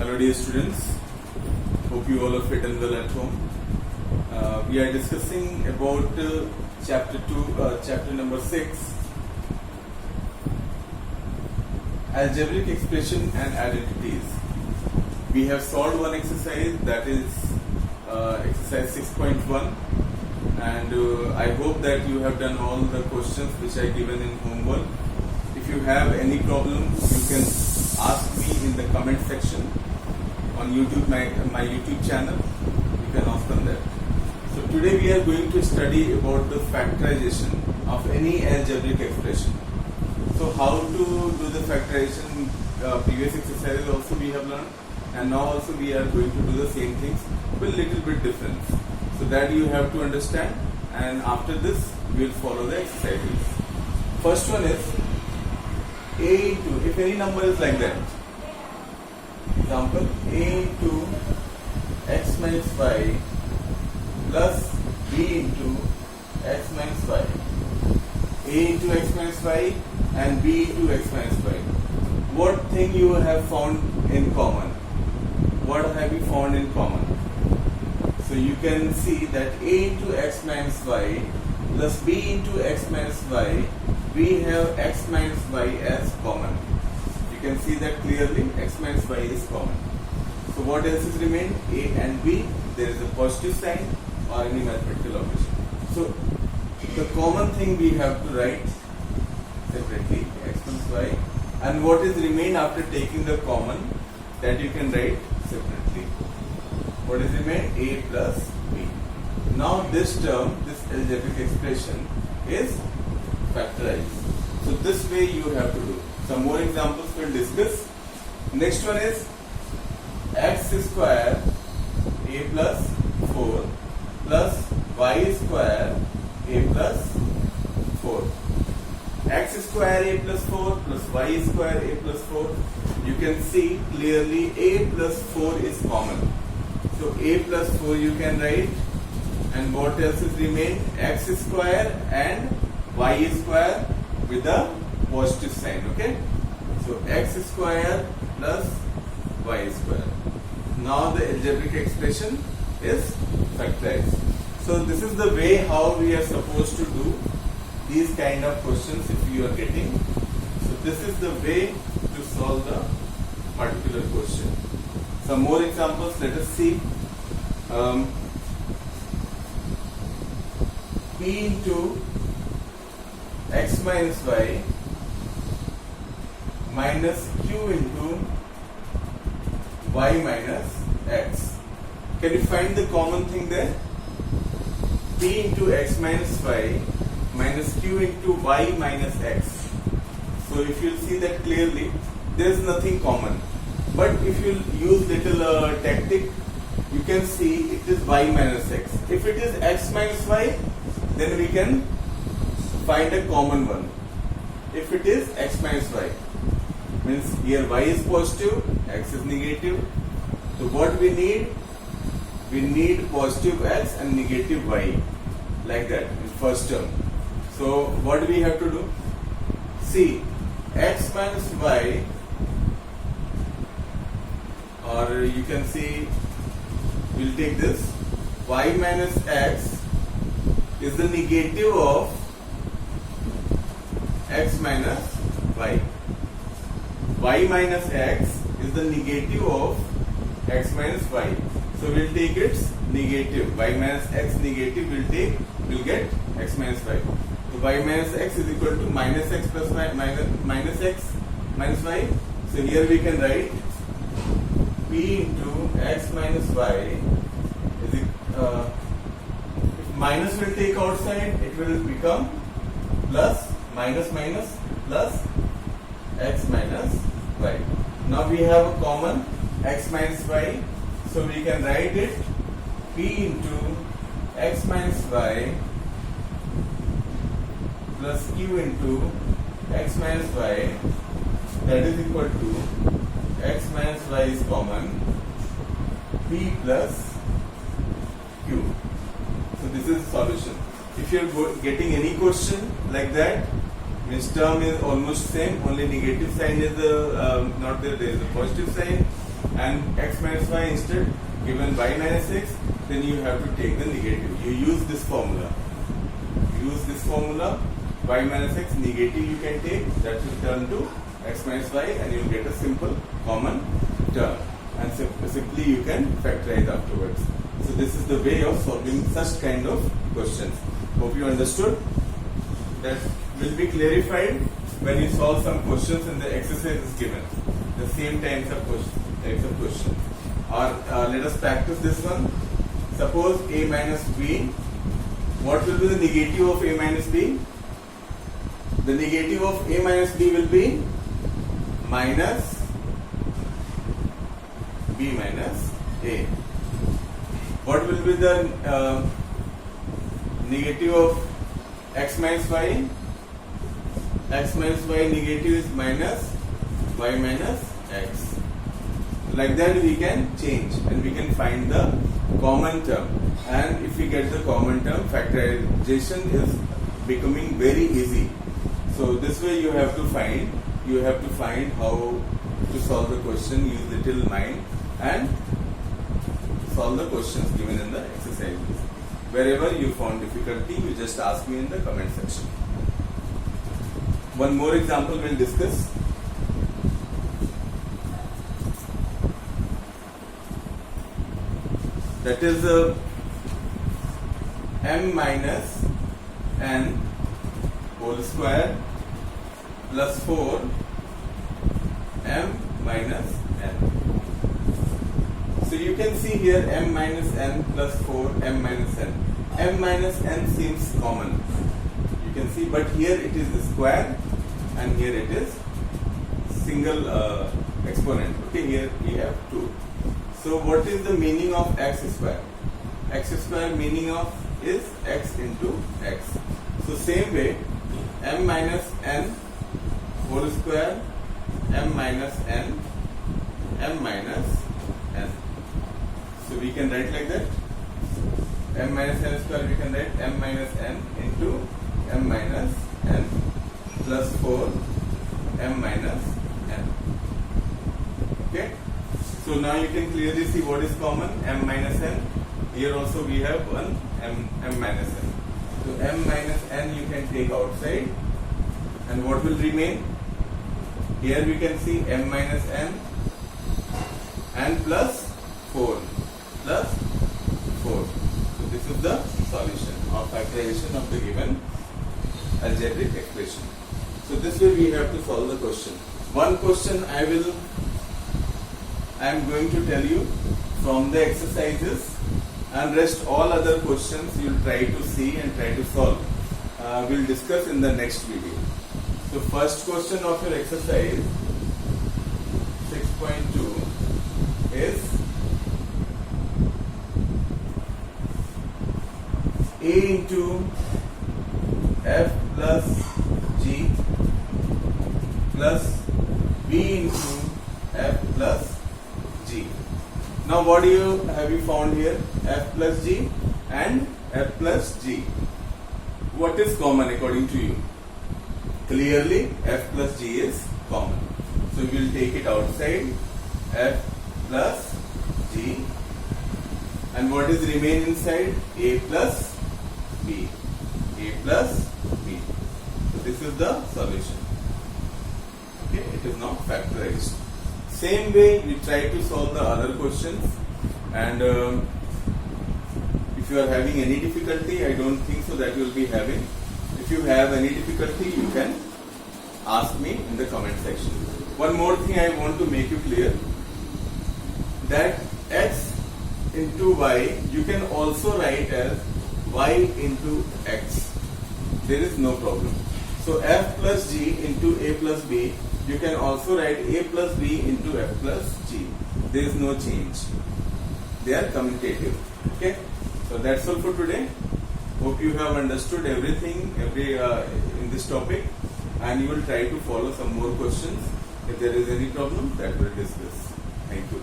Hello dear students, hope you all are fit and well at home. We are discussing about chapter number 6, algebraic expression and identities. We have solved one exercise, that is exercise 6.1, and I hope that you have done all the questions which I given in homework. If you have any problems, you can ask me in the comment section on YouTube, my YouTube channel. You can ask them there. So today we are going to study about the factorization of any algebraic expression. So how to do the factorization, previous exercises also we have learned, and now also we are going to do the same things with little bit difference. So that you have to understand, and after this we will follow the exercises. First one is a into, if any number is like that, example a into x minus y plus b into x minus y, a into x minus y and b into x minus y. What thing you have found in common? What have you found in common? So you can see that a into x minus y plus b into x minus y, we have x minus y as common. You can see that clearly, x minus y is common. So what else is remained? A and b, there is a positive sign or any mathematical operation. So the common thing we have to write separately, x plus y, and what is remained after taking the common, that you can write separately. What is remained? A plus b. Now this term, this algebraic expression is factorized. So this way you have to do. Some more examples we'll discuss. Next one is x square a plus 4 plus y square a plus 4. X square a plus 4 plus y square a plus 4. You can see clearly a plus 4 is common. So a plus 4 you can write, and what else is remained? X square and y square with a positive sign. Okay, so x square plus y square. Now the algebraic expression is factorized. So this is the way how we are supposed to do these kind of questions if you are getting. So this is the way to solve the particular question. Some more examples, let us see. P into x minus y minus q into y minus x. Can you find the common thing there? P into x minus y minus q into y minus x. So if you see that clearly, there is nothing common. But if you use little tactic, you can see it is y minus x. If it is x minus y, then we can find a common one. If it is x minus y, means here y is positive, x is negative. So what we need? We need positive x and negative y, like that in first term. So what do we have to do? See, x minus y, or you can see, we'll take this, y minus x is the negative of x minus y. Y minus x is the negative of x minus y. So we'll take its negative. Y minus x negative we'll get x minus y. So y minus x is equal to minus x plus y minus x minus y. So here we can write p into x minus y is if minus will take outside, it will become plus minus minus plus x minus y. Now we have a common x minus y, so we can write it p into x minus y plus q into x minus y, that is equal to x minus y is common, p plus q. So this is the solution. If you are getting any question like that, means term is almost same, only negative sign is not there, there is a positive sign. and x minus y instead given y minus x, then you have to take the negative. You use this formula. Y minus x negative you can take, that will turn to x minus y and you will get a simple common term, and simply you can factorize afterwards. So this is the way of solving such kind of questions. Hope you understood. That will be clarified when you solve some questions and the exercise is given. The same types of question. Or let us practice this one. Suppose a minus b. What will be the negative of a minus b? The negative of a minus b will be minus b minus a. What will be the negative of x minus y? X minus y negative is minus y minus x. Like that we can change and we can find the common term. And if we get the common term, factorization is becoming very easy. So this way you have to find how to solve the question, use little mind and solve the questions given in the exercises. Wherever you found difficulty, you just ask me in the comment section. One more example we'll discuss. That is m minus n whole square plus 4 m minus n. So you can see here m minus n plus 4 m minus n. M minus n seems common. You can see, but here it is the square and here it is single exponent. Okay, here we have 2. So what is the meaning of x square? X square meaning of is x into x. So same way, m minus n whole square, m minus n, m minus n. So we can write like that. M minus n square we can write m minus n into m minus n plus 4 m minus n. Okay. So now you can clearly see what is common, m minus n. Here also we have one m minus n. So m minus n you can take outside, and what will remain? Here we can see m minus n plus 4 plus 4. So this is the solution or factorization of the given algebraic expression. So this way we have to solve the question. One question I am going to tell you from the exercises, and rest all other questions you will try to see and try to solve. We'll discuss in the next video. So first question of your exercise 6.2 is a into f plus g plus b into f plus g. Now what have you found here? F plus g and f plus g. What is common according to you? Clearly f plus g is common. So we will take it outside, f plus g, and what is remain inside? A plus b. A plus b. So this is the solution. Okay, it is now factorized. Same way we try to solve the other questions, and if you are having any difficulty, I don't think so that you will be having. If you have any difficulty, you can ask me in the comment section. One more thing I want to make you clear, that x into y you can also write as y into x. There is no problem. So f plus g into a plus b, you can also write a plus b into f plus g. There is no change. They are commutative. Okay. So that's all for today. Hope you have understood everything in this topic, and you will try to follow some more questions. If there is any problem, that we'll discuss. Thank you.